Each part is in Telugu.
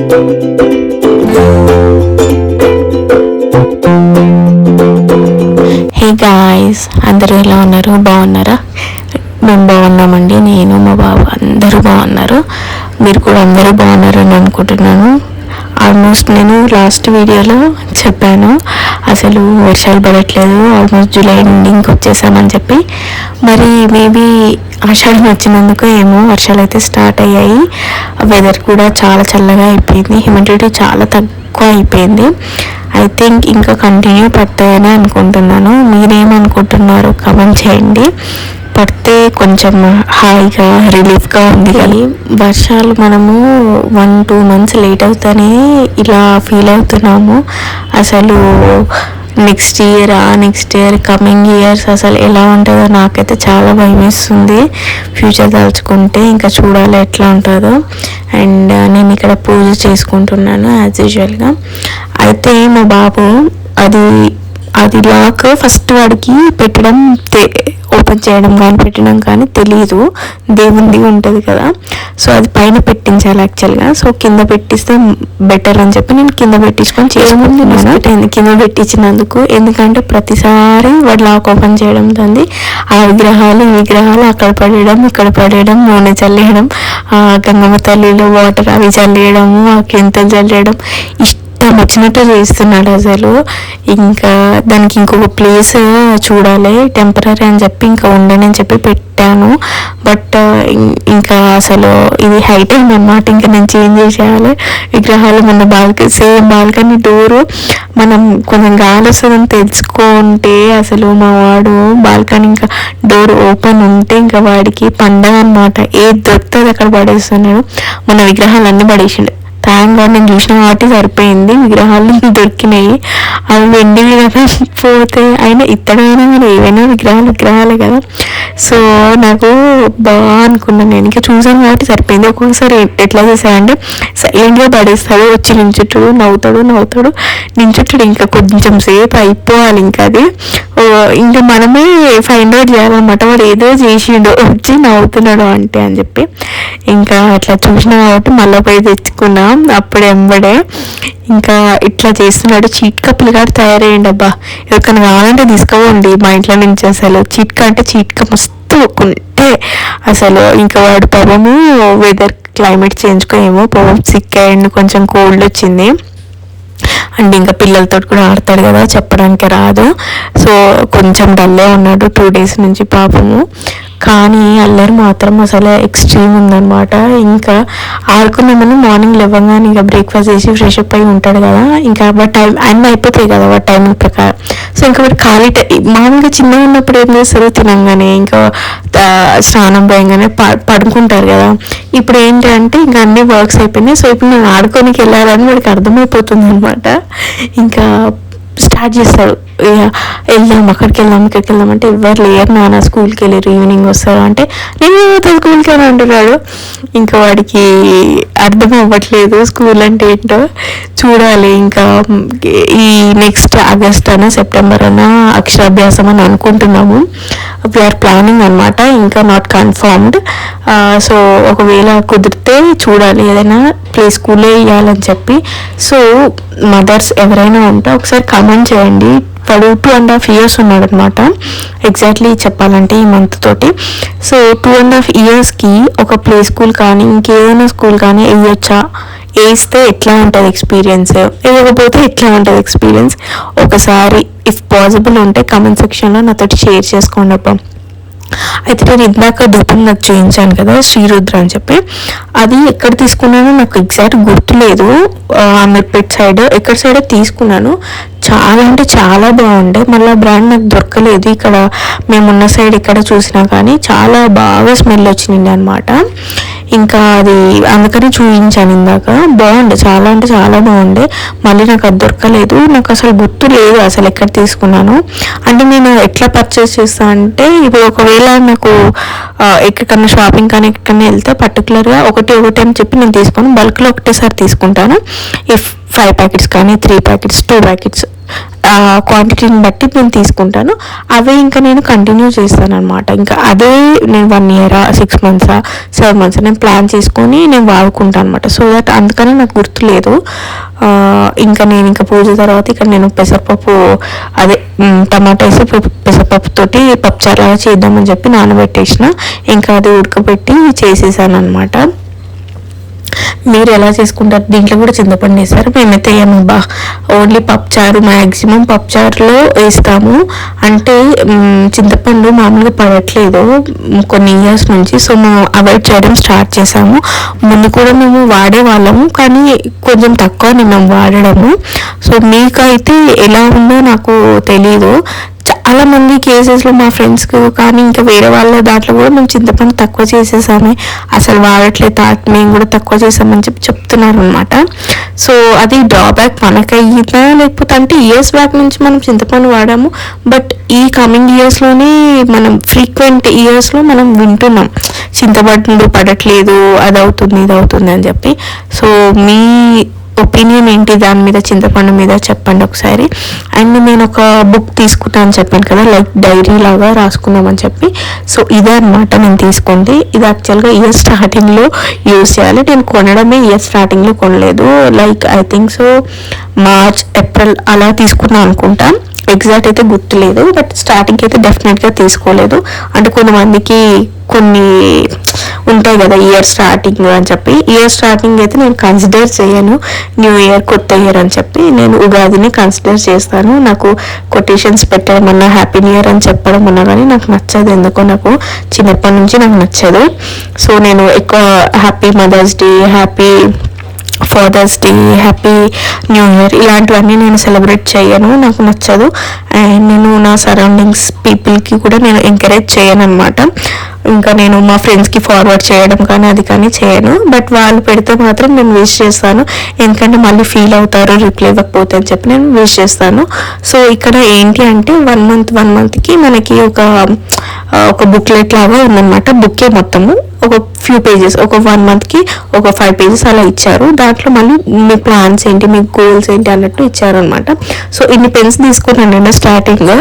హే గాయ్స్, అందరూ ఎలా ఉన్నారు? బాగున్నారా? మేము బాగున్నామండి. నేను మా బాబు అందరూ బాగున్నారు. మీరు కూడా అందరూ బాగున్నారని అనుకుంటున్నాను. ఆల్మోస్ట్ నేను లాస్ట్ వీడియోలో చెప్పాను అసలు వర్షాలు పడట్లేదు, ఆల్మోస్ట్ జూలై ఎండింగ్కి వచ్చేసామని చెప్పి. మరి మేబీ ఆషాఢం వచ్చినందుకు ఏమో వర్షాలు అయితే స్టార్ట్ అయ్యాయి. వెదర్ కూడా చాలా చల్లగా అయిపోయింది, హ్యూమిడిటీ చాలా తక్కువ అయిపోయింది. ఐ థింక్ ఇంకా కంటిన్యూ పడతాయని అనుకుంటున్నాను. మీరేమనుకుంటున్నారు కమెంట్ చేయండి. పడితే కొంచెం హాయిగా రిలీఫ్గా ఉంది. కానీ వర్షాలు మనము 1-2 months లేట్ అవుతానే ఇలా ఫీల్ అవుతున్నాము. అసలు నెక్స్ట్ ఇయర్ కమింగ్ ఇయర్స్ అసలు ఎలా ఉంటుందో నాకైతే చాలా భయం వేస్తుంది. ఫ్యూచర్ తలుచుకుంటే ఇంకా చూడాలి ఎట్లా ఉంటుందో. అండ్ నేను ఇక్కడ పూజ చేసుకుంటున్నాను యాజ్ యూజువల్గా. అయితే మా బాబు అది లాక్ ఫస్ట్ వాడికి పెట్టడం ఓపెన్ చేయడం కానీ పెట్టడం కానీ తెలియదు. దేవుంది ఉంటుంది కదా, సో అది పైన పెట్టించాలి యాక్చువల్గా. సో కింద పెట్టిస్తే బెటర్ అని చెప్పి నేను కింద పెట్టించుకొని చేసుకుంటున్నాను. కింద పెట్టించినందుకు ఎందుకంటే ప్రతిసారి వాడు లాక్ ఓపెన్ చేయడం తంది ఆ విగ్రహాలు అక్కడ పడేయడం ఇక్కడ పడేయడం, నూనె చల్లేయడం, గంగమ్మ తల్లిలో వాటర్ అవి చల్లేయడము, ఆ కింతలు చల్లేయడం వచ్చినట్టు చేస్తున్నాడు అసలు. ఇంకా దానికి ఇంకొక ప్లేస్ చూడాలి టెంపరీ అని చెప్పి ఇంకా ఉండని చెప్పి పెట్టాను. బట్ ఇంకా అసలు ఇది హైట్ అయిందన్నమాట. ఇంకా నేను చేంజ్ చేసేయాలి విగ్రహాలు. మన సేమ్ బాల్కనీ డోరు మనం కొంచెం గాలి వస్తుందని తెలుసుకుంటే అసలు మా వాడు బాల్కనీ ఇంకా డోర్ ఓపెన్ ఉంటే ఇంకా వాడికి పండగ అనమాట. ఏది దొరుకుతుంది అక్కడ పడేస్తున్నాడు. మన విగ్రహాలు అన్నీ పడేసిండు. థ్యాంక్ గాడ్ నేను చూసిన వాటి సరిపోయింది. విగ్రహాలు దొరికినాయి. అవి వెండి విగ్రహం పోతే అయినా ఇత్తడైనా కానీ ఏవైనా విగ్రహాలే కదా. సో నాకు బాగా అనుకున్నాను నేను. ఇంకా చూసాను కాబట్టి సరిపోయింది. ఒక్కొక్కసారి ఎట్లా చేశాడంటే సైలెంట్గా పడేస్తాడు, వచ్చి నించుంటాడు, నవ్వుతాడు నించుంటాడు. ఇంకా కొంచెం సేపు అయిపోవాలి ఇంకా అది. ఇంకా మనమే ఫైండ్ అవుట్ చేయాలన్నమాట వాడు ఏదో చేసిండు వచ్చి నవ్వుతున్నాడు అంటే అని చెప్పి. ఇంకా అట్లా చూసినా కాబట్టి మళ్ళీ పోయి తెచ్చుకున్నాం అప్పుడే ఎంబడే. ఇంకా ఇట్లా చేస్తున్నాడు. చీట్కా పిల్లగాడు తయారయ్యండి. అబ్బా ఎవరికైనా కావాలంటే తీసుకోవండి మా ఇంట్లో నుంచి. అసలు చీట్కా మస్తు ఒక్కుంటే అసలు ఇంకా వాడు పాపము వెదర్ క్లైమేట్ చేంజ్కో ఏమో పాపం సిక్ అయ్యండి, కొంచెం కోల్డ్ వచ్చింది. అండ్ ఇంకా పిల్లలతో కూడా ఆడతాడు కదా, చెప్పడానికి రాదు. సో కొంచెం డల్లే ఉన్నాడు 2 days నుంచి పాపము. కానీ అల్లరి మాత్రం అసలు ఎక్స్ట్రీమ్ ఉందన్నమాట. ఇంకా ఆడుకున్నామని మార్నింగ్ లేవగానే ఇంకా బ్రేక్ఫాస్ట్ చేసి ఫ్రెష్ అప్ అయి ఉంటాడు కదా. ఇంకా వాటి టైం అన్నీ అయిపోతాయి కదా వాటి టైమింగ్ ప్రకారం. సో ఇంకా వాటి ఖాళీ మామూలుగా చిన్నగా ఉన్నప్పుడు ఏం చేస్తారు, తినంగానే ఇంకా స్నానం పోయంగానే పడుకుంటారు కదా. ఇప్పుడు ఏంటంటే ఇంకా అన్ని వర్క్స్ అయిపోయినాయి. సో ఇప్పుడు నేను ఆడుకోనికి వెళ్ళాలని వాడికి అర్థమైపోతుంది అనమాట. ఇంకా స్టార్ట్ చేస్తాడు, ఇక్కడికి వెళ్దాం అంటే ఎవరు లేరు నాన్న, స్కూల్కి వెళ్ళారు, ఈవినింగ్ వస్తారు అంటే నేను స్కూల్కి అని అంటున్నాడు. ఇంకా వాడికి అర్థం అవ్వట్లేదు స్కూల్ అంటే ఏంటో. చూడాలి ఇంకా ఈ నెక్స్ట్ ఆగస్ట్ అనా సెప్టెంబర్ అనా అక్షరాభ్యాసం అని అనుకుంటున్నాము. వీఆర్ ప్లానింగ్ అనమాట, ఇంకా నాట్ కన్ఫర్మ్డ్. సో ఒకవేళ కుదిరితే చూడాలి ఏదైనా ప్లే స్కూలే ఇవ్వాలని చెప్పి. సో మదర్స్ ఎవరైనా ఉంటే ఒకసారి కామెంట్ చేయండి. వాడు 2.5 years ఉన్నాడు అనమాట ఎగ్జాక్ట్లీ చెప్పాలంటే ఈ మంత్ తోటి. సో 2.5 yearsకి ఒక ప్లే స్కూల్ కానీ ఇంకేదైనా స్కూల్ కానీ వేయొచ్చా, వేస్తే ఎట్లా ఉంటుంది ఎక్స్పీరియన్స్, వేయకపోతే ఎట్లా ఉంటుంది ఎక్స్పీరియన్స్, ఒకసారి ఇఫ్ పాసిబుల్ ఉంటే కామెంట్ సెక్షన్లో నాతోటి షేర్ చేసుకోండి అబ్బా. అయితే నేను ఇందాక ధూపం నాకు చేయించాను కదా శ్రీరుద్ర అని చెప్పి, అది ఎక్కడ తీసుకున్నానో నాకు ఎగ్జాక్ట్ గుర్తులేదు. అమీర్పేట్ సైడ్ ఎక్కడ సైడ్ తీసుకున్నాను. చాలా అంటే చాలా బాగుండే. మళ్ళీ బ్రాండ్ నాకు దొరకలేదు ఇక్కడ మేమున్న సైడ్ ఎక్కడ చూసినా కానీ. చాలా బాగా స్మెల్ వచ్చింది అనమాట. ఇంకా అది అందుకని చూపించాను ఇందాక. బాగుండే, చాలా అంటే చాలా బాగుండే. మళ్ళీ నాకు అది దొరకలేదు. నాకు అసలు గుర్తు లేదు అసలు ఎక్కడ తీసుకున్నాను. అంటే నేను ఎట్లా పర్చేస్ చేస్తాను అంటే ఇప్పుడు ఒకవేళ నాకు ఎక్కడికన్నా షాపింగ్ కానీ ఎక్కడికన్నా వెళ్తే పర్టికులర్గా ఒకటి అని చెప్పి నేను తీసుకొని బల్క్లో ఒకటేసారి తీసుకుంటాను. ఇఫ్ 5 packets కానీ 3 packets 2 packets క్వాంటిటీని బట్టి నేను తీసుకుంటాను. అవే ఇంకా నేను కంటిన్యూ చేస్తాను అనమాట. ఇంకా అదే నేను 1 year 6 months 7 months నేను ప్లాన్ చేసుకొని నేను వాడుకుంటాను అనమాట. సో దట్ అందుకనే నాకు గుర్తులేదు. ఇంకా నేను ఇంకా పూజ తర్వాత ఇక్కడ నేను పెసరపప్పు అదే టమాటా వేసి పెసరపప్పుతోటి పప్పుచారు లాగా చేద్దామని చెప్పి నానబెట్టేసిన. ఇంకా అది ఉడకబెట్టి చేసేసాను అనమాట. మీరు ఎలా చేసుకుంటారు? దీంట్లో కూడా చింతపండు వేస్తారు. మేమైతే ఏమబ్బా ఓన్లీ పప్పుచారు, మ్యాక్సిమం పప్పుచారులో వేస్తాము. అంటే చింతపండు మామూలుగా పడట్లేదు కొన్ని ఇయర్స్ నుంచి. సో మేము అవాయిడ్ చేయడం స్టార్ట్ చేసాము. ముందు కూడా మేము వాడేవాళ్ళము, కానీ కొంచెం తక్కువ మేము వాడడము. సో మీకైతే ఎలా ఉందో నాకు తెలీదు. చాలా మంది కేసెస్లో మా ఫ్రెండ్స్కి కానీ ఇంకా వేరే వాళ్ళ దాంట్లో కూడా మేము చింతపండు తక్కువ చేసేసామే, అసలు వాడట్లేదు, మేము కూడా తక్కువ చేసామని చెప్తున్నారు అనమాట. సో అది డ్రాబ్యాక్ మనకయ్యిందా లేకపోతే అంటే ఇయర్స్ బ్యాక్ నుంచి మనం చింతపండు వాడాము, బట్ ఈ కమింగ్ ఇయర్స్లోనే మనం ఫ్రీక్వెంట్ ఇయర్స్లో మనం వింటున్నాం చింతపండు పడట్లేదు, అది అవుతుంది ఇది అవుతుంది అని చెప్పి. సో మీ ఒపీనియన్ ఏంటి దాని మీద, చింతపండు మీద చెప్పండి ఒకసారి. అండ్ నేను ఒక బుక్ తీసుకుంటాను అని చెప్పాను కదా, లైక్ డైరీ లాగా రాసుకున్నామని చెప్పి. సో ఇదే అనమాట నేను తీసుకుంది. ఇది యాక్చువల్గా ఇయర్ స్టార్టింగ్లో యూజ్ చేయాలి. నేను కొనడమే ఇయర్ స్టార్టింగ్లో కొనలేదు, like I think so March April అలా తీసుకున్నాను అనుకుంటా. ఎగ్జాక్ట్ అయితే గుర్తులేదు, బట్ స్టార్టింగ్ అయితే డెఫినెట్గా తీసుకోలేదు. అంటే కొంతమందికి కొన్ని ఉంటాయి కదా ఇయర్ స్టార్టింగ్ అని చెప్పి. ఇయర్ స్టార్టింగ్ అయితే నేను కన్సిడర్ చేయను, న్యూ ఇయర్ కొత్త ఇయర్ అని చెప్పి నేను ఉగాదిని కన్సిడర్ చేస్తాను. నాకు కొటేషన్స్ పెట్టడమన్నా హ్యాపీ న్యూ ఇయర్ అని చెప్పడం అన్నా కానీ నాకు నచ్చదు, ఎందుకో నాకు చిన్నప్పటి నుంచి నాకు నచ్చదు. సో నేను ఎక్కువ happy mother's day, happy father's day, happy new year ఇలాంటివన్నీ నేను సెలబ్రేట్ చేయను, నాకు నచ్చదు. అండ్ నేను నా సరౌండింగ్స్ పీపుల్కి కూడా నేను ఎంకరేజ్ చేయను అనమాట. ఇంకా నేను మా ఫ్రెండ్స్కి ఫార్వర్డ్ చేయడం కానీ అది కానీ చేయను, బట్ వాళ్ళు పెడితే మాత్రం నేను విష్ చేస్తాను, ఎందుకంటే మళ్ళీ ఫీల్ అవుతారు రిప్లై ఇవ్వకపోతే అని చెప్పి నేను విష్ చేస్తాను. సో ఇక్కడ ఏంటి అంటే 1 monthకి మనకి ఒక బుక్లెట్ లాగా ఉందన్నమాట. బుక్కే మొత్తము ఒక ఫ్యూ పేజెస్, ఒక 1 monthకి ఒక 5 pages అలా ఇచ్చారు. దాంట్లో మళ్ళీ మీ ప్లాన్స్ ఏంటి, మీ గోల్స్ ఏంటి అన్నట్టు ఇచ్చారనమాట. సో ఇన్ని పెన్స్ తీసుకున్నాను నేను స్టార్టింగ్,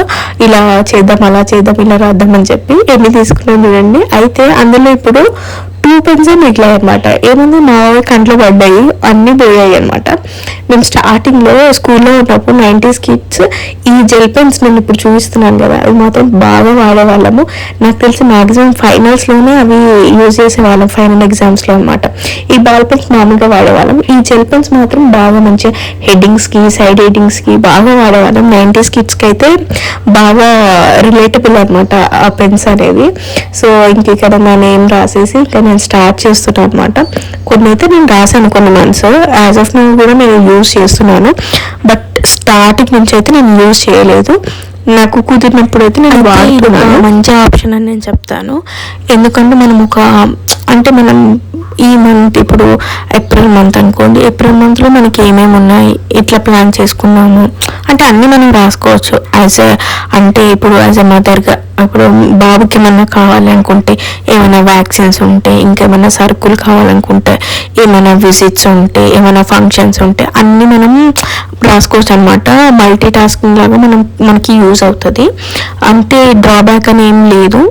ఇలా చేద్దాం అలా చేద్దాం ఇలా రాద్దాం అని చెప్పి ఎన్ని తీసుకున్నాను చూడండి. అయితే అందులో ఇప్పుడు 2 pens మిగిలాయి అనమాట. ఏముంది మా కంట్లో పడ్డాయి, అన్నీ పోయాయి అనమాట. మేము స్టార్టింగ్లో స్కూల్లో ఉన్నప్పుడు 90s kids ఈ జెల్ పెన్స్ నేను ఇప్పుడు చూపిస్తున్నాను కదా, అవి మాత్రం బాగా వాడేవాళ్ళము. నాకు తెలిసి మ్యాక్సిమం ఫైనల్స్లోనే అవి యూజ్ చేసేవాళ్ళం, ఫైనల్ ఎగ్జామ్స్లో అనమాట. ఈ బాల్ పెన్స్ మామూలుగా వాడేవాళ్ళం, ఈ జెల్ పెన్స్ మాత్రం బాగా మంచిగా హెడ్డింగ్స్కి సైడ్ హెడ్డింగ్స్కి బాగా వాడేవాళ్ళం. 90s kidsకి అయితే బాగా రిలేటబుల్ అనమాట ఆ పెన్స్ అనేది. సో ఇంక ఇక్కడ నా నేమ్ రాసేసి ఇంకా నేను స్టార్ట్ చేస్తున్నాను అనమాట. కొన్ని అయితే నేను రాశాను కొన్ని మంత్స్, యాజ్ ఆఫ్ నౌ కూడా నేను యూజ్ చేస్తున్నాను, బట్ స్టార్టింగ్ నుంచి అయితే నేను యూజ్ చేయలేదు. నాకు కుదిరినప్పుడు అయితే నేను వాడుతున్నాను. మంచి ఆప్షన్ అని నేను చెప్తాను, ఎందుకంటే మనం మనం ఈ మంత్ ఇప్పుడు ఏప్రిల్ మంత్ అనుకోండి, ఏప్రిల్ మంత్లో మనకి ఏమేమి ఉన్నాయి, ఎట్లా ప్లాన్ చేసుకున్నాము అంటే అన్నీ మనం రాసుకోవచ్చు. ఇప్పుడు యాజ్ ఎ మదర్గా ఇప్పుడు బాబుకి ఏమన్నా కావాలి అనుకుంటే, ఏమైనా వ్యాక్సిన్స్ ఉంటే, ఇంకేమైనా సరుకులు కావాలనుకుంటే, ఏమైనా విజిట్స్ ఉంటే, ఏమైనా ఫంక్షన్స్ ఉంటే అన్నీ మనం రాసుకోవచ్చు అనమాట. మల్టీ టాస్కింగ్ లాగా మనకి యూజ్ అవుతుంది. అంటే డ్రాబ్యాక్ అని ఏం లేదు,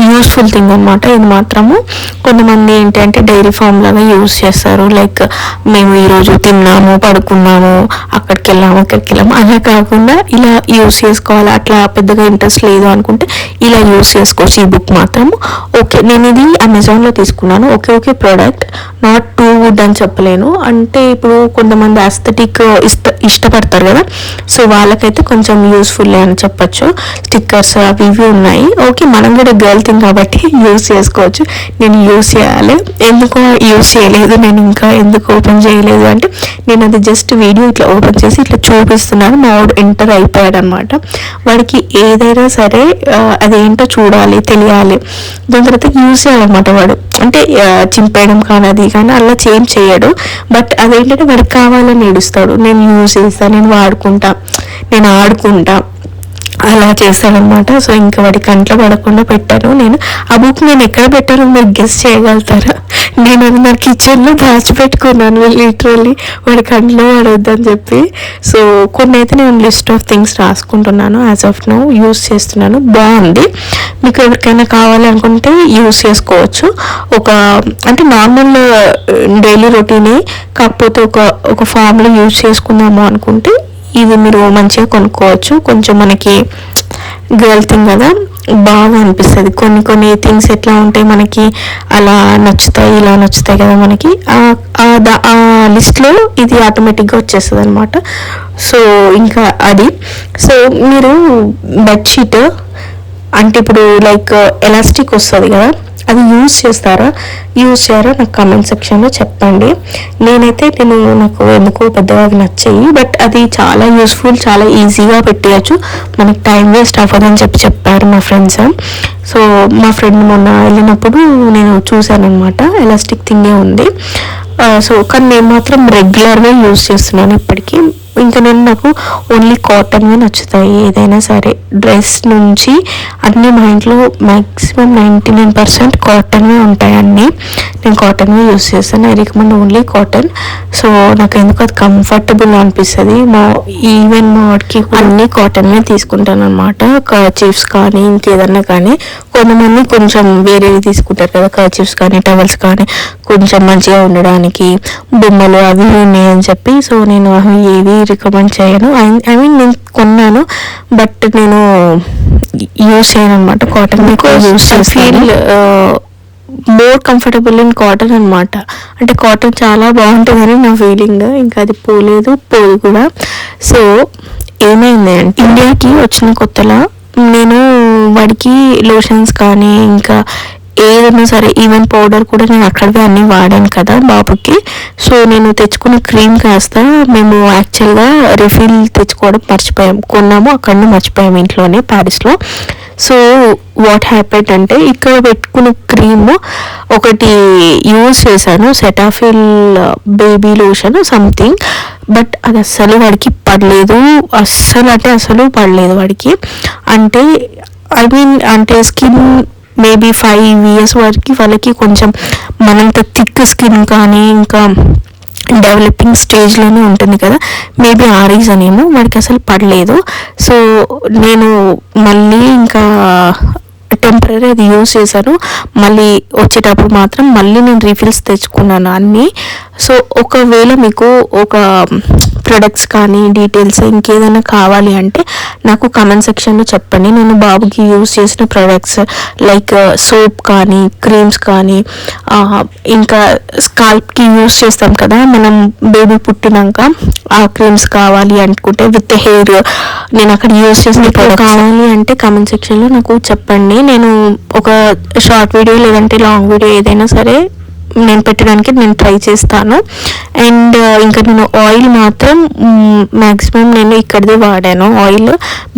యూస్ఫుల్ థింగ్ అనమాట ఇది మాత్రము. కొంతమంది ఏంటంటే డైరీ ఫామ్ లాగా యూజ్ చేస్తారు, లైక్ మేము ఈరోజు తిన్నాము, పడుకున్నాము, అక్కడికి వెళ్ళాము ఇక్కడికి వెళ్ళాము, అలా కాకుండా ఇలా యూజ్ చేసుకోవాలి. అట్లా పెద్దగా ఇంట్రెస్ట్ లేదు అనుకుంటే ఇలా యూజ్ చేసుకోవచ్చు ఈ బుక్ మాత్రము. ఓకే, నేను ఇది అమెజాన్లో తీసుకున్నాను. Okay product, not too good అని చెప్పలేను. అంటే ఇప్పుడు కొంతమంది అస్థెటిక్ ఇష్టపడతారు కదా, సో వాళ్ళకైతే కొంచెం యూస్ఫుల్ అని చెప్పచ్చు. స్టిక్కర్స్ అవి ఇవి ఉన్నాయి. ఓకే, మనం కూడా గర్ల్ థింగ్ కాబట్టి యూజ్ చేసుకోవచ్చు. నేను యూజ్ చేయాలి, ఎందుకో యూజ్ చేయలేదు, నేను ఇంకా ఎందుకు ఓపెన్ చేయలేదు అంటే నేను అది జస్ట్ వీడియో ఇట్లా ఓపెన్ చేసి ఇట్లా చూపిస్తున్నాను. మా వాడు ఎంటర్ అయిపోయాడు అనమాట. వాడికి ఏదైనా సరే అదేంటో చూడాలి, తెలియాలి, దాని తర్వాత యూజ్ చేయాలన్నమాట. వాడు అంటే చింపేయడం కానీ అది కానీ అలా చేంజ్ చేయడు, బట్ అదేంటంటే వాడికి కావాలని ఏడుస్తాడు. నేను యూజ్ చేస్తాను, నేను వాడుకుంటా, నేను ఆడుకుంటా, అలా చేశాడనమాట. సో ఇంకా వాడి కంట్లో పడకుండా పెట్టాను నేను. ఆ బుక్ నేను ఎక్కడ పెట్టానో మీరు గెస్ చేయగలుగుతారా? నేను అది నా కిచెన్లో దాచిపెట్టుకున్నాను లిటరల్లీ, వాడి కంట్లో పడొద్దని చెప్పి. సో కొన్ని అయితే నేను లిస్ట్ ఆఫ్ థింగ్స్ రాసుకుంటున్నాను, యాజ్ ఆఫ్ నౌ యూస్ చేస్తున్నాను. బాగుంది, మీకు ఎవరికైనా కావాలి అనుకుంటే యూస్ చేసుకోవచ్చు. అంటే నార్మల్ డైలీ రొటీనే, కాకపోతే ఒక ఫామ్లో యూజ్ చేసుకుందాము అనుకుంటే ఇది మీరు మంచిగా కొనుక్కోవచ్చు. కొంచెం మనకి గర్ల్ థింగ్ కదా, బాగా అనిపిస్తుంది. కొన్ని థింగ్స్ ఎట్లా ఉంటాయి మనకి అలా నచ్చుతాయి, ఇలా నచ్చుతాయి కదా మనకి, ఆ లిస్ట్లో ఇది ఆటోమేటిక్గా వచ్చేస్తుంది అనమాట. సో ఇంకా అది. సో మీరు బెడ్షీట్ అంటే ఇప్పుడు లైక్ ఎలాస్టిక్ వస్తుంది కదా, అది యూజ్ చేస్తారా, యూజ్ చేయరా నాకు కామెంట్ సెక్షన్లో చెప్పండి. నాకు ఎందుకో పెద్దగా అవి నచ్చాయి, బట్ అది చాలా యూస్ఫుల్, చాలా ఈజీగా పెట్టేయచ్చు, మనకి టైం వేస్ట్ అవ్వదని చెప్పారు మా ఫ్రెండ్స్. సో మా ఫ్రెండ్ మొన్న వెళ్ళినప్పుడు నేను చూశాను అనమాట, ఎలాస్టిక్ థింగే ఉంది. సో కానీ నేను మాత్రం రెగ్యులర్గా యూజ్ చేస్తున్నాను ఇప్పటికీ. ఇంకా నాకు ఓన్లీ కాటన్వే నచ్చుతాయి, ఏదైనా సరే డ్రెస్ నుంచి అన్నీ మా ఇంట్లో మ్యాక్సిమం 99% కాటన్వే ఉంటాయి అన్నీ. నేను కాటన్వే యూస్ చేస్తాను, I recommend only cotton. So నాకు ఎందుకు అది కంఫర్టబుల్ అనిపిస్తుంది. ఈవెన్ మా వాడికి అన్నీ కాటన్వే తీసుకుంటాను అనమాట. కర్చీఫ్స్ కానీ ఇంకేదన్నా కానీ, కొంతమంది కొంచెం వేరేవి తీసుకుంటారు కదా, కర్చీఫ్స్ కానీ టవల్స్ కానీ కొంచెం మంచిగా ఉండడానికి, బొమ్మలు అవి ఉన్నాయని చెప్పి. సో నేను అవి ఏవి రికమెండ్ చేయను. ఐ మీన్ నేను కొన్నాను, బట్ నేను యూజ్ చేయను అనమాట. Cotton use feel more comfortable in cotton అనమాట. అంటే కాటన్ చాలా బాగుంటుందని నా ఫీలింగ్, ఇంకా అది పోదు కూడా. సో ఏమైంది అంటే ఇండియాకి వచ్చిన కొత్తలో నేను వాడికి లోషన్స్ కానీ ఇంకా ఏదైనా సరే, ఈవెన్ పౌడర్ కూడా నేను అక్కడవే అన్నీ వాడాను కదా బాబుకి. సో నేను తెచ్చుకున్న క్రీమ్ కాస్త మేము యాక్చువల్గా రిఫిల్ తెచ్చుకోవడం కొన్నాము అక్కడనే మర్చిపోయాము ఇంట్లోనే, ప్యారిస్లో. సో వాట్ హ్యాపెండ్ అంటే ఇక్కడ పెట్టుకున్న క్రీమ్ ఒకటి యూజ్ చేశాను, Cetaphil baby lotion something, but అది అస్సలు వాడికి పడలేదు. అస్సలు పడలేదు వాడికి. అంటే స్కిన్ మేబీ 5 years వరకు వాళ్ళకి కొంచెం మనంత థిక్ స్కిన్ కానీ ఇంకా డెవలపింగ్ స్టేజ్లోనే ఉంటుంది కదా, మేబీ ఆ రీజన్ ఏమో వాడికి అసలు పడలేదు. సో నేను మళ్ళీ ఇంకా టెంపరీ అది యూజ్ చేశాను. మళ్ళీ వచ్చేటప్పుడు మాత్రం మళ్ళీ నేను రీఫిల్స్ తెచ్చుకున్నాను అన్నీ. సో ఒకవేళ మీకు ఒక ప్రొడక్ట్స్ కానీ డీటెయిల్స్ ఇంకేదైనా కావాలి అంటే నాకు కామెంట్ సెక్షన్లో చెప్పండి. నేను బాబుకి యూజ్ చేసిన ప్రొడక్ట్స్ లైక్ సోప్ కానీ క్రీమ్స్ కానీ ఇంకా స్కాల్ప్కి యూజ్ చేస్తాం కదా మనం బేబీ పుట్టినాక, ఆ క్రీమ్స్ కావాలి అనుకుంటే విత్ హెయిర్ నేను అక్కడ యూజ్ చేసిన ప్రొడక్ట్స్ కావాలి అంటే కామెంట్ సెక్షన్లో నాకు చెప్పండి. నేను ఒక షార్ట్ వీడియో లేదంటే లాంగ్ వీడియో ఏదైనా సరే నేను పెట్టడానికి నేను ట్రై చేస్తాను. అండ్ ఇంకా నేను ఆయిల్ మాత్రం మ్యాక్సిమం నేను ఇక్కడదే వాడాను ఆయిల్,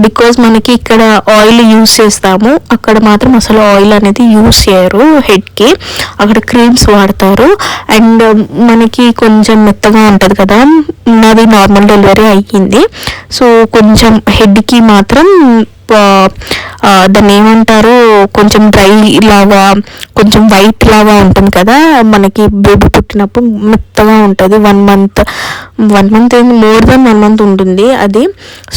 బికాజ్ మనకి ఇక్కడ ఆయిల్ యూజ్ చేస్తాము, అక్కడ మాత్రం అసలు ఆయిల్ అనేది యూజ్ చేయరు హెడ్కి, అక్కడ క్రీమ్స్ వాడతారు. అండ్ మనకి కొంచెం మెత్తగా ఉంటుంది కదా, నాది నార్మల్ డెలివరీ అయ్యింది. సో కొంచెం హెడ్కి మాత్రం దాన్ని ఏమంటారు, కొంచెం డ్రై లాగా కొంచెం వైట్ లాగా ఉంటుంది కదా మనకి బేబీ పుట్టినప్పుడు, మెత్తగా ఉంటుంది. 1 month ఏంటి, మోర్ దెన్ 1 month ఉంటుంది అది.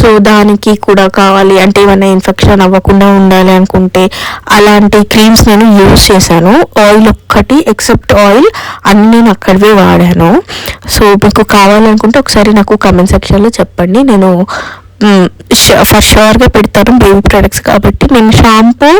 సో దానికి కూడా కావాలి అంటే ఏమైనా ఇన్ఫెక్షన్ అవ్వకుండా ఉండాలి అనుకుంటే అలాంటి క్రీమ్స్ నేను యూజ్ చేశాను. ఆయిల్ ఒక్కటి ఎక్సెప్ట్ ఆయిల్ అన్నీ నేను అక్కడవే వాడాను. సో మీకు కావాలనుకుంటే ఒకసారి నాకు కామెంట్ సెక్షన్లో చెప్పండి, నేను ఫర్ షూర్గా పెడతాను బేబీ ప్రొడక్ట్స్ కాబట్టి. నేను షాంపూ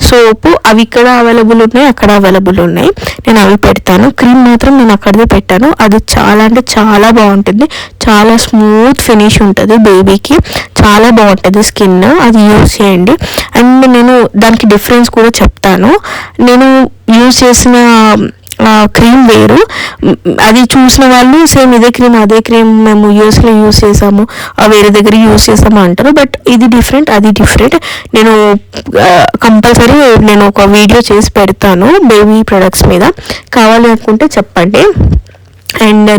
సోపు అవి ఇక్కడ అవైలబుల్ ఉన్నాయి, అక్కడ అవైలబుల్ ఉన్నాయి, నేను అవి పెడతాను. క్రీమ్ మాత్రం నేను అక్కడదే పెట్టాను, అది చాలా అంటే చాలా బాగుంటుంది, చాలా స్మూత్ ఫినిష్ ఉంటుంది బేబీకి, చాలా బాగుంటుంది స్కిన్, అది యూజ్ చేయండి. అండ్ నేను దానికి డిఫరెన్స్ కూడా చెప్తాను. నేను యూజ్ చేసిన క్రీమ్ వేరు, అది చూసిన వాళ్ళు సేమ్ అదే క్రీమ్ మేము యూఎస్లో యూజ్ చేసాము, వేరే దగ్గర యూజ్ చేసాము అంటారు, బట్ ఇది డిఫరెంట్ అది డిఫరెంట్. నేను కంపల్సరీ నేను ఒక వీడియో చేసి పెడతాను బేబీ ప్రొడక్ట్స్ మీద, కావాలి అనుకుంటే చెప్పండి. అండ్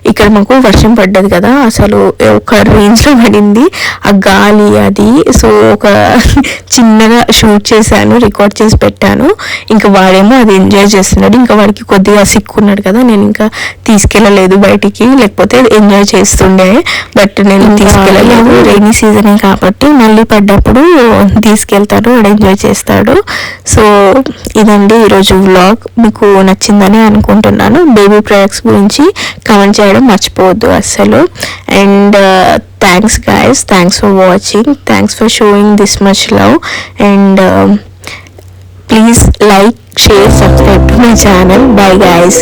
ఇక్కడ మాకు వర్షం పడ్డది కదా, అసలు ఒక రేంజ్లో పడింది ఆ గాలి అది. సో ఒక చిన్నగా షూట్ చేశాను, రికార్డ్ చేసి పెట్టాను. ఇంకా వాడేమో అది ఎంజాయ్ చేస్తున్నాడు. ఇంకా వాడికి కొద్దిగా సిక్కున్నాడు కదా, నేను ఇంకా తీసుకెళ్ళలేదు బయటికి, లేకపోతే ఎంజాయ్ చేస్తుండే. బట్ నేను తీసుకెళ్ళలేదు, రైనీ సీజనే కాబట్టి మళ్ళీ పడ్డప్పుడు తీసుకెళ్తాడు, వాడు ఎంజాయ్ చేస్తాడు. సో ఇదండి ఈరోజు వ్లాగ్. మీకు నచ్చిందని అనుకుంటున్నాను. బేబీ ప్రొడక్ట్స్ గురించి కామెంట్ చేయడం మర్చిపోవద్దు అస్సలు. And thanks guys, thanks for watching, thanks for showing this much love. And please like, share, subscribe to my channel. By guys.